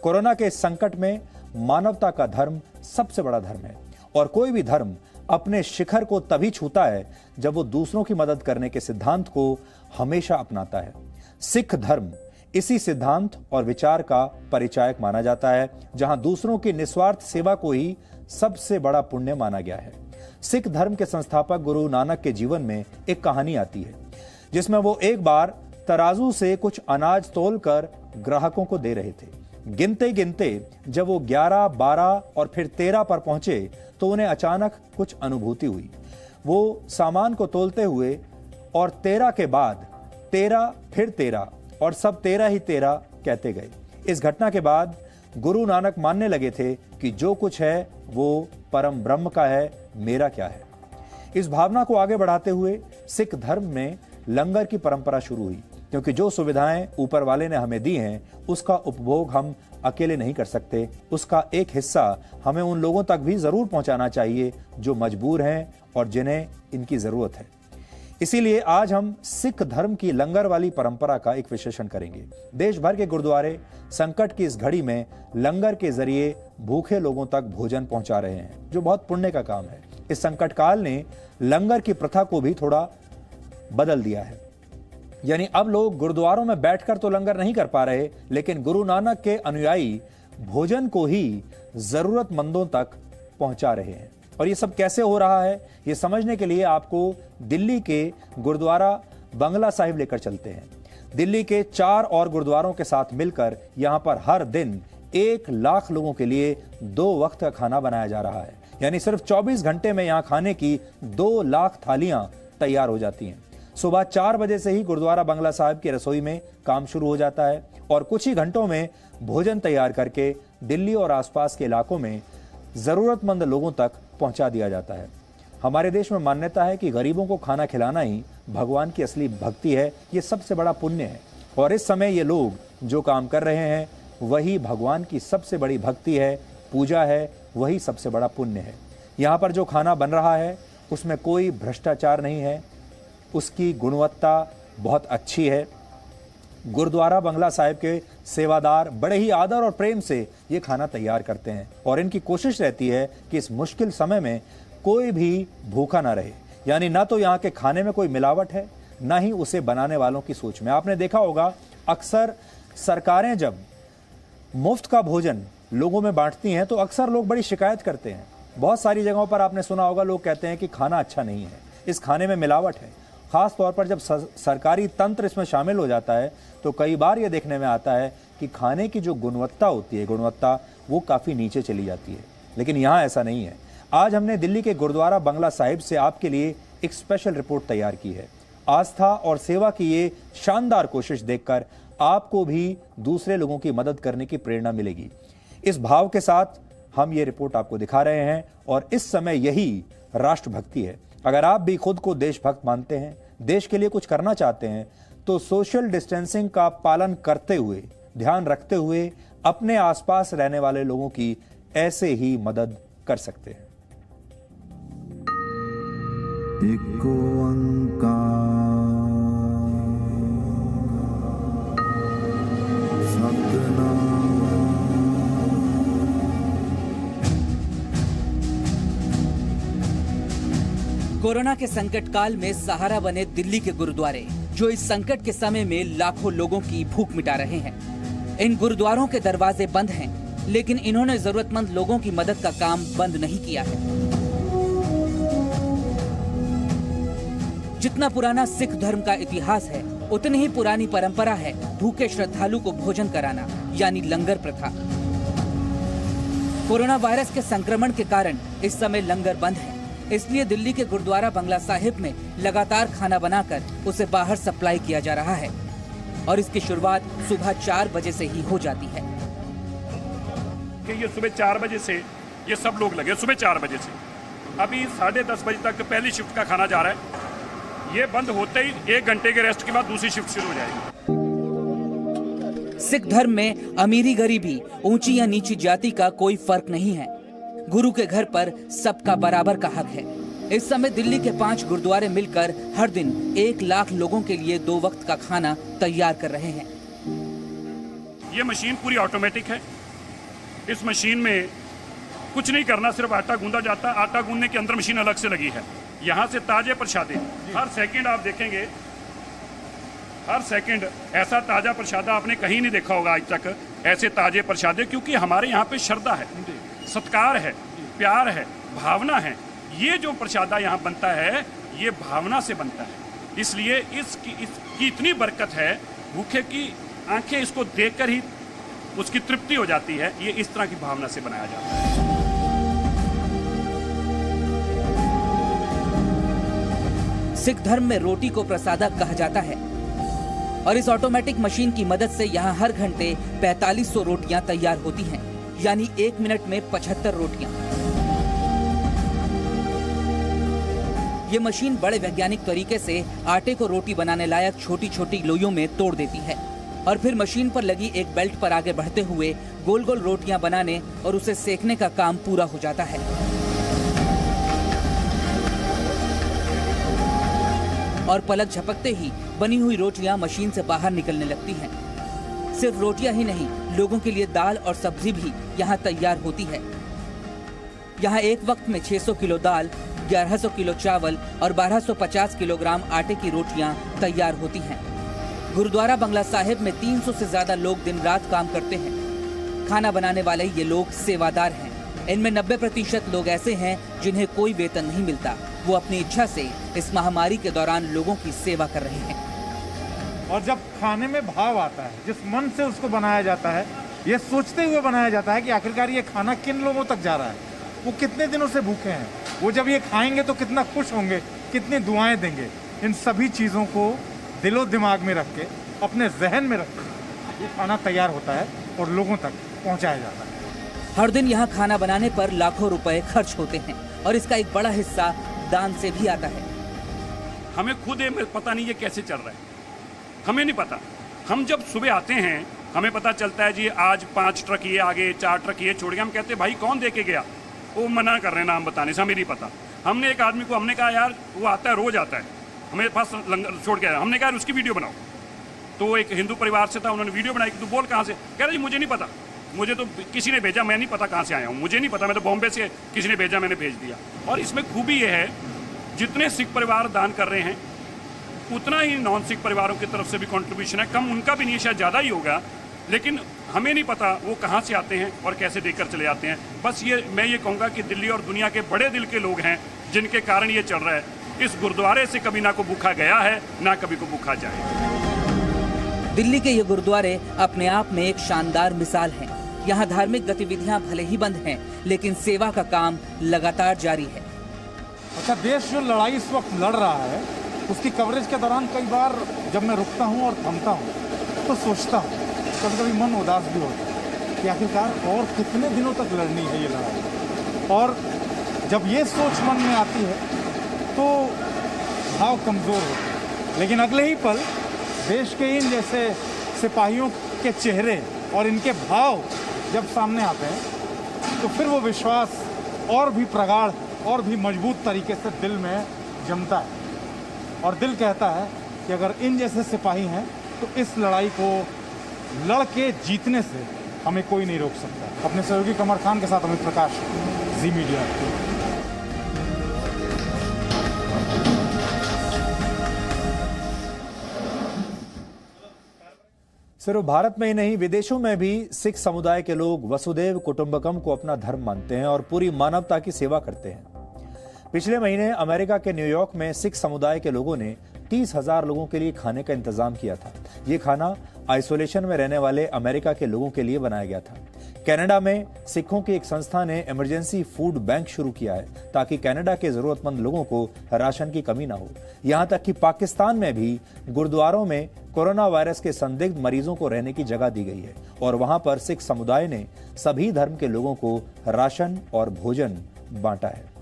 Corona के इस संकट में मानवता का धर्म सबसे बड़ा धर्म है और कोई भी धर्म अपने शिखर को तभी छूता है जब वो दूसरों की मदद करने के सिद्धांत को हमेशा अपनाता है। सिख धर्म इसी सिद्धांत और विचार का परिचायक माना जाता है, जहां दूसरों की निस्वार्थ सेवा को ही सबसे बड़ा पुण्य माना गया है। सिख धर्म के संस्थापक गुरु नानक के जीवन में एक कहानी आती है जिसमें वो एक बार तराजू से कुछ अनाज तोलकर ग्राहकों को दे रहे थे। गिनते गिनते जब वो 11, 12 और फिर 13 पर पहुंचे तो उन्हें अचानक कुछ अनुभूति हुई। वो सामान को तोलते हुए और 13 के बाद 13, फिर 13 और सब 13 ही 13 कहते गए। इस घटना के बाद गुरु नानक मानने लगे थे कि जो कुछ है वो परम ब्रह्म का है, मेरा क्या है। इस भावना को आगे बढ़ाते हुए सिख धर्म में लंगर की परंपरा शुरू हुई, क्योंकि जो सुविधाएं ऊपर वाले ने हमें दी हैं उसका उपभोग हम अकेले नहीं कर सकते। उसका एक हिस्सा हमें उन लोगों तक भी जरूर पहुंचाना चाहिए जो मजबूर हैं और जिन्हें इनकी जरूरत है। इसीलिए आज हम सिख धर्म की लंगर वाली परंपरा का एक विश्लेषण करेंगे। देश भर के गुरुद्वारे संकट की इस घड़ी में लंगर के जरिए भूखे लोगों तक भोजन पहुंचा रहे हैं, जो बहुत पुण्य का काम है। इस संकट काल ने लंगर की प्रथा को भी थोड़ा बदल दिया है, यानी अब लोग गुरुद्वारों में बैठकर तो लंगर नहीं कर पा रहे, लेकिन गुरु नानक के अनुयायी भोजन को ही जरूरतमंदों तक पहुंचा रहे हैं। और ये सब कैसे हो रहा है, ये समझने के लिए आपको दिल्ली के गुरुद्वारा बंगला साहिब लेकर चलते हैं। दिल्ली के 4 और गुरुद्वारों के साथ मिलकर यहां पर हर दिन 1 लाख लोगों के लिए 2 वक्त का खाना बनाया जा रहा है, यानी सिर्फ 24 घंटे में यहां खाने की 2 लाख थालियां तैयार हो जाती हैं। सुबह 4 बजे से ही गुरुद्वारा बंगला साहिब की रसोई में काम शुरू हो जाता है और कुछ ही घंटों में भोजन तैयार करके दिल्ली और आसपास के इलाकों में जरूरतमंद लोगों तक पहुंचा दिया जाता है। हमारे देश में मान्यता है कि गरीबों को खाना खिलाना ही भगवान की असली भक्ति है, ये सबसे बड़ा पुण्य है। और इस समय ये लोग जो काम कर रहे हैं वही भगवान की सबसे बड़ी भक्ति है, पूजा है, वही सबसे बड़ा पुण्य है। यहाँ पर जो खाना बन रहा है उसमें कोई भ्रष्टाचार नहीं है, उसकी गुणवत्ता बहुत अच्छी है। गुरुद्वारा बंगला साहिब के सेवादार बड़े ही आदर और प्रेम से ये खाना तैयार करते हैं और इनकी कोशिश रहती है कि इस मुश्किल समय में कोई भी भूखा ना रहे। यानी ना तो यहाँ के खाने में कोई मिलावट है, ना ही उसे बनाने वालों की सोच में। आपने देखा होगा अक्सर सरकारें जब मुफ्त का भोजन लोगों में बांटती हैं तो अक्सर लोग बड़ी शिकायत करते हैं। बहुत सारी जगहों पर आपने सुना होगा लोग कहते हैं कि खाना अच्छा नहीं है, इस खाने में मिलावट है। खास तौर पर जब सरकारी तंत्र इसमें शामिल हो जाता है तो कई बार यह देखने में आता है कि खाने की जो गुणवत्ता होती है, गुणवत्ता वो काफ़ी नीचे चली जाती है। लेकिन यहाँ ऐसा नहीं है। आज हमने दिल्ली के गुरुद्वारा बंगला साहिब से आपके लिए एक स्पेशल रिपोर्ट तैयार की है। आस्था और सेवा की ये शानदार कोशिश देखकर आपको भी दूसरे लोगों की मदद करने की प्रेरणा मिलेगी। इस भाव के साथ हम ये रिपोर्ट आपको दिखा रहे हैं और इस समय यही राष्ट्रभक्ति है। अगर आप भी खुद को देशभक्त मानते हैं, देश के लिए कुछ करना चाहते हैं, तो सोशल डिस्टेंसिंग का पालन करते हुए, ध्यान रखते हुए अपने आसपास रहने वाले लोगों की ऐसे ही मदद कर सकते हैं। एको ओंकार सतनाम। कोरोना के संकट काल में सहारा बने दिल्ली के गुरुद्वारे, जो इस संकट के समय में लाखों लोगों की भूख मिटा रहे हैं। इन गुरुद्वारों के दरवाजे बंद हैं, लेकिन इन्होंने जरूरतमंद लोगों की मदद का काम बंद नहीं किया है। जितना पुराना सिख धर्म का इतिहास है, उतनी ही पुरानी परंपरा है भूखे श्रद्धालु को भोजन कराना, यानी लंगर प्रथा। कोरोना वायरस के संक्रमण के कारण इस समय लंगर बंद है, इसलिए दिल्ली के गुरुद्वारा बंगला साहिब में लगातार खाना बनाकर उसे बाहर सप्लाई किया जा रहा है और इसकी शुरुआत सुबह 4 बजे से ही हो जाती है। कि ये सुबह 4 बजे से ये सब लोग लगे, सुबह 4 बजे से अभी 10:30 बजे तक पहली शिफ्ट का खाना जा रहा है। ये बंद होते ही 1 घंटे के रेस्ट के बाद दूसरी शिफ्ट शुरू हो जाएगी। सिख धर्म में अमीरी गरीबी, ऊंची या नीची जाति का कोई फर्क नहीं है। गुरु के घर पर सबका बराबर का हक है। इस समय दिल्ली के 5 गुरुद्वारे मिलकर हर दिन 1 लाख लोगों के लिए 2 वक्त का खाना तैयार कर रहे हैं। ये मशीन पूरी ऑटोमेटिक है। इस मशीन में कुछ नहीं करना, सिर्फ आटा गूंदा जाता है। आटा गूंदने के अंदर मशीन अलग से लगी है। यहाँ से ताजे प्रसादे हर सेकंड आप देखेंगे, हर सेकंड ऐसा ताज़ा प्रसादा आपने कहीं नहीं देखा होगा आज तक, ऐसे ताजे प्रसादे। क्योंकि हमारे यहाँ पे श्रद्धा है, सत्कार है, प्यार है, भावना है। ये जो प्रसादा यहाँ बनता है ये भावना से बनता है, इसलिए इसकी इतनी बरकत है, भूखे की आंखें इसको देखकर ही उसकी तृप्ति हो जाती है। ये इस तरह की भावना से बनाया जाता है। सिख धर्म में रोटी को प्रसादक कहा जाता है और इस ऑटोमेटिक मशीन की मदद से यहाँ हर घंटे 4500 रोटियां तैयार होती हैं, यानी 1 मिनट में 75 रोटियां। ये मशीन बड़े वैज्ञानिक तरीके से आटे को रोटी बनाने लायक छोटी छोटी लोइयों में तोड़ देती है और फिर मशीन पर लगी एक बेल्ट पर आगे बढ़ते हुए गोल गोल रोटियां बनाने और उसे सेकने का काम पूरा हो जाता है। और पलक झपकते ही बनी हुई रोटियां मशीन से बाहर निकलने लगती हैं। सिर्फ रोटियां ही नहीं, लोगों के लिए दाल और सब्जी भी यहाँ तैयार होती है। यहाँ एक वक्त में 600 किलो दाल, 1100 किलो चावल और 1250 किलोग्राम आटे की रोटियां तैयार होती हैं। गुरुद्वारा बंगला साहिब में 300 से ज्यादा लोग दिन रात काम करते हैं। खाना बनाने वाले ये लोग सेवादार हैं। इनमें 90% लोग ऐसे हैं जिन्हें कोई वेतन नहीं मिलता। वो अपनी इच्छा से इस महामारी के दौरान लोगों की सेवा कर रहे हैं। और जब खाने में भाव आता है, जिस मन से उसको बनाया जाता है, ये सोचते हुए बनाया जाता है कि आखिरकार ये खाना किन लोगों तक जा रहा है, वो कितने दिनों से भूखे हैं, वो जब ये खाएंगे तो कितना खुश होंगे, कितनी दुआएं देंगे। इन सभी चीज़ों को दिलो दिमाग में रख के, अपने जहन में रख के ये खाना तैयार होता है और लोगों तक पहुंचाया जाता है। हर दिन यहाँ खाना बनाने पर लाखों रुपए खर्च होते हैं और इसका एक बड़ा हिस्सा दान से भी आता है। हमें खुद पता नहीं ये कैसे चल रहा है, हमें नहीं पता। हम जब सुबह आते हैं हमें पता चलता है जी आज 5 ट्रक ये आगे, 4 ट्रक ये छोड़ गए। हम कहते हैं भाई कौन दे के गया, वो मना कर रहे हैं नाम बताने से, हमें नहीं पता। हमने एक आदमी को हमने कहा यार वो आता है, रोज आता है, हमें पास लंगर छोड़ के आया। हमने कहा उसकी वीडियो बनाओ, तो वो एक हिंदू परिवार से था, उन्होंने वीडियो बनाई कि तू बोल कहाँ से। कह रहे जी मुझे नहीं पता, मुझे तो किसी ने भेजा, मैं नहीं पता कहाँ से आया हूँ, मुझे नहीं पता, मैं तो बॉम्बे से किसी ने भेजा, मैंने भेज दिया। और इसमें खूबी ये है जितने सिख परिवार दान कर रहे हैं उतना ही नॉन सिख परिवारों की तरफ से भी कंट्रीब्यूशन है। कम उनका भी नहीं, शायद ज़्यादा ही होगा, लेकिन हमें नहीं पता वो कहाँ से आते हैं और कैसे देकर चले जाते हैं। बस ये मैं ये कहूँगा कि दिल्ली और दुनिया के बड़े दिल के लोग हैं जिनके कारण ये चल रहा है। इस गुरुद्वारे से कभी ना को भूखा गया है, ना कभी को भूखा जाए। दिल्ली के ये गुरुद्वारे अपने आप में एक शानदार मिसाल हैं। यहाँ धार्मिक गतिविधियाँ भले ही बंद हैं, लेकिन सेवा का काम लगातार जारी है। अच्छा, देश जो लड़ाई इस वक्त लड़ रहा है उसकी कवरेज के दौरान कई बार जब मैं रुकता हूँ और थमता हूँ तो सोचता हूँ, कभी कभी मन उदास भी होता है कि आखिरकार और कितने दिनों तक लड़नी है ये लड़ाई। और जब ये सोच मन में आती है तो भाव कमज़ोर होते हैं, लेकिन अगले ही पल देश के इन जैसे सिपाहियों के चेहरे और इनके भाव जब सामने आते हैं तो फिर वो विश्वास और भी प्रगाढ़ और भी मजबूत तरीके से दिल में जमता है। और दिल कहता है कि अगर इन जैसे सिपाही हैं तो इस लड़ाई को लड़ के जीतने से हमें कोई नहीं रोक सकता। अपने सहयोगी कमर खान के साथ अमित प्रकाश, जी मीडिया। सिर्फ भारत में ही नहीं, विदेशों में भी सिख समुदाय के लोग वसुदेव कुटुंबकम को अपना धर्म मानते हैं और पूरी मानवता की सेवा करते हैं। पिछले महीने अमेरिका के न्यूयॉर्क में सिख समुदाय के लोगों ने 30,000 लोगों के लिए खाने का इंतजाम किया था। ये खाना आइसोलेशन में रहने वाले अमेरिका के लोगों के लिए बनाया गया था। कनाडा में सिखों की एक संस्था ने इमरजेंसी फूड बैंक शुरू किया है ताकि कनाडा के जरूरतमंद लोगों को राशन की कमी ना हो। यहाँ तक कि पाकिस्तान में भी गुरुद्वारों में कोरोना वायरस के संदिग्ध मरीजों को रहने की जगह दी गई है और वहां पर सिख समुदाय ने सभी धर्म के लोगों को राशन और भोजन बांटा है।